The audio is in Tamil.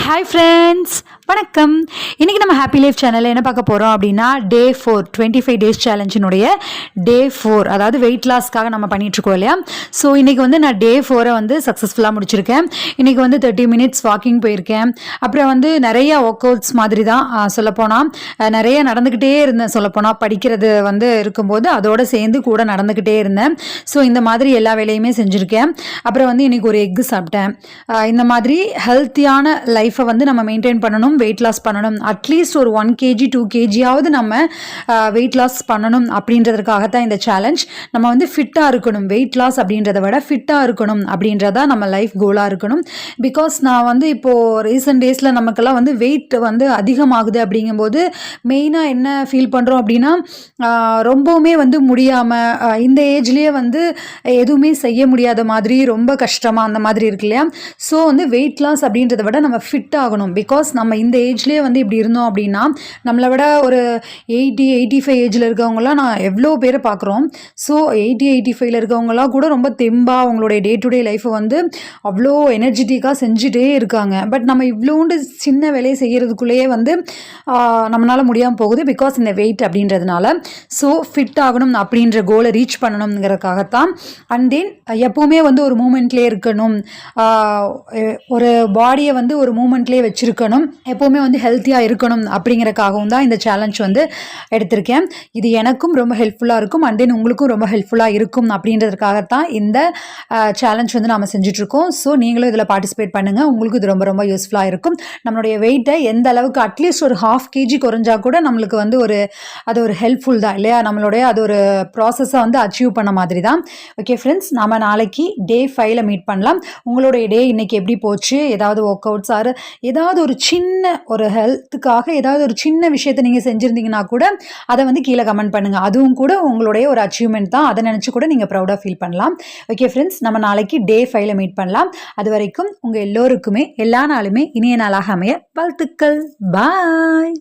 ஹாய் ஃப்ரெண்ட்ஸ், வணக்கம். இன்றைக்கி நம்ம ஹாப்பி லைஃப் சேனலில் என்ன பார்க்க போகிறோம் அப்படின்னா டே 4 25 டேஸ் சேலஞ்சினுடைய டே 4, அதாவது வெயிட் லாஸ்க்காக நம்ம பண்ணிகிட்ருக்கோம் இல்லையா. ஸோ இன்றைக்கி வந்து நான் டே 4 வந்து சக்ஸஸ்ஃபுல்லாக முடிச்சிருக்கேன். இன்றைக்கி வந்து 30 மினிட்ஸ் வாக்கிங் போயிருக்கேன். அப்புறம் வந்து நிறைய ஒர்க் அவுட்ஸ் மாதிரி தான் சொல்லப்போனால் நிறைய நடந்துக்கிட்டே இருந்தேன். சொல்லப்போனால் படிக்கிறது வந்து இருக்கும்போது அதோடு சேர்ந்து கூட நடந்துக்கிட்டே இருந்தேன். ஸோ இந்த மாதிரி எல்லா வேலையுமே செஞ்சுருக்கேன். அப்புறம் வந்து இன்றைக்கி ஒரு எக்கு சாப்பிட்டேன். இந்த மாதிரி ஹெல்த்தியான லைஃப்பை வந்து நம்ம மெயின்டைன் பண்ணணும், வெயிட் லாஸ் பண்ணணும். அட்லீஸ்ட் ஒரு 1 kg 2 kgயாவது நம்ம வெயிட் லாஸ் பண்ணணும் அப்படின்றதுக்காகத்தான் இந்த சேலஞ்ச். நம்ம வந்து ஃபிட்டாக இருக்கணும், வெயிட் லாஸ் அப்படின்றத விட ஃபிட்டாக இருக்கணும் அப்படின்றதா நம்ம லைஃப் கோலாக இருக்கணும். பிகாஸ் நான் வந்து இப்போது ரீசெண்ட் டேஸில் நமக்கெல்லாம் வந்து வெயிட் வந்து அதிகமாகுது. அப்படிங்கும்போது மெயினாக என்ன ஃபீல் பண்ணுறோம் அப்படின்னா ரொம்பவுமே வந்து முடியாமல் இந்த ஏஜ்லேயே வந்து எதுவுமே செய்ய முடியாத மாதிரி ரொம்ப கஷ்டமாக அந்த மாதிரி இருக்கு இல்லையா. ஸோ வந்து வெயிட் லாஸ் அப்படின்றத விட நம்ம ஃபிட் ஆகணும். பிகாஸ் நம்ம இந்த ஏஜ்லேயே வந்து இப்படி இருந்தோம் அப்படின்னா நம்மளை விட ஒரு 80-85 ஏஜில் இருக்கவங்களாம் நான் எவ்வளோ பேரை பார்க்குறோம். ஸோ 80-85 இருக்கவங்களாம் கூட ரொம்ப தெம்பாக அவங்களுடைய டே டு டே லைஃப்பை வந்து அவ்வளோ எனர்ஜெட்டிக்காக செஞ்சுட்டே இருக்காங்க. பட் நம்ம இவ்வளோண்டு சின்ன வேலையை செய்கிறதுக்குள்ளேயே வந்து நம்மளால் முடியாமல் போகுது. பிகாஸ் இந்த வெயிட் அப்படின்றதுனால. ஸோ ஃபிட் ஆகணும் அப்படின்ற கோலை ரீச் பண்ணணுங்கிறதுக்காகத்தான். அண்ட் தென் எப்போவுமே வந்து ஒரு மூமெண்ட்லேயே இருக்கணும், ஒரு பாடியை வந்து ஒரு மூமெண்ட்லேயே வச்சுருக்கணும், எப்போவுமே வந்து ஹெல்த்தியாக இருக்கணும் அப்படிங்கிறக்காகவும் தான் இந்த சேலஞ்ச் வந்து எடுத்திருக்கேன். இது எனக்கும் ரொம்ப ஹெல்ப்ஃபுல்லாக இருக்கும், அண்ட் தென் உங்களுக்கும் ரொம்ப ஹெல்ப்ஃபுல்லாக இருக்கும் அப்படின்றதுக்காகத்தான் இந்த சேலஞ்ச் வந்து நாம் செஞ்சிட்ருக்கோம். ஸோ நீங்களும் இதில் பார்ட்டிசிபேட் பண்ணுங்கள், உங்களுக்கு இது ரொம்ப ரொம்ப யூஸ்ஃபுல்லாக இருக்கும். நம்மளுடைய வெயிட்டை எந்த அளவுக்கு அட்லீஸ்ட் ஒரு 1/2 kg குறைஞ்சா கூட நம்மளுக்கு வந்து அது ஒரு ஹெல்ப்ஃபுல் தான் இல்லையா. நம்மளுடைய அது ஒரு ப்ராசஸை வந்து அச்சீவ் பண்ண மாதிரி தான். ஓகே ஃப்ரெண்ட்ஸ், நாம் நாளைக்கு டே 5ல் மீட் பண்ணலாம். உங்களுடைய டே இன்றைக்கி எப்படி போச்சு, ஏதாவது ஒர்க் அவுட்ஸ் ஆர் ஏதாவது ஒரு சின்ன ஒரு ஹெல்த்துக்காக ஏதாவது ஒரு சின்ன விஷயத்தை நீங்கள் செஞ்சுருந்தீங்கன்னா கூட அதை வந்து கீழே கமெண்ட் பண்ணுங்கள். அதுவும் கூட உங்களுடைய ஒரு அச்சீவ்மெண்ட் தான், அதை நினச்சி கூட நீங்கள் ப்ரௌடாக ஃபீல் பண்ணலாம். ஓகே ஃப்ரெண்ட்ஸ், நம்ம நாளைக்கு டே 5ல் மீட் பண்ணலாம். அது வரைக்கும் உங்கள் எல்லோருக்குமே எல்லா நாளுமே இனிய நாளாக அமைய வாழ்த்துக்கள். பாய்.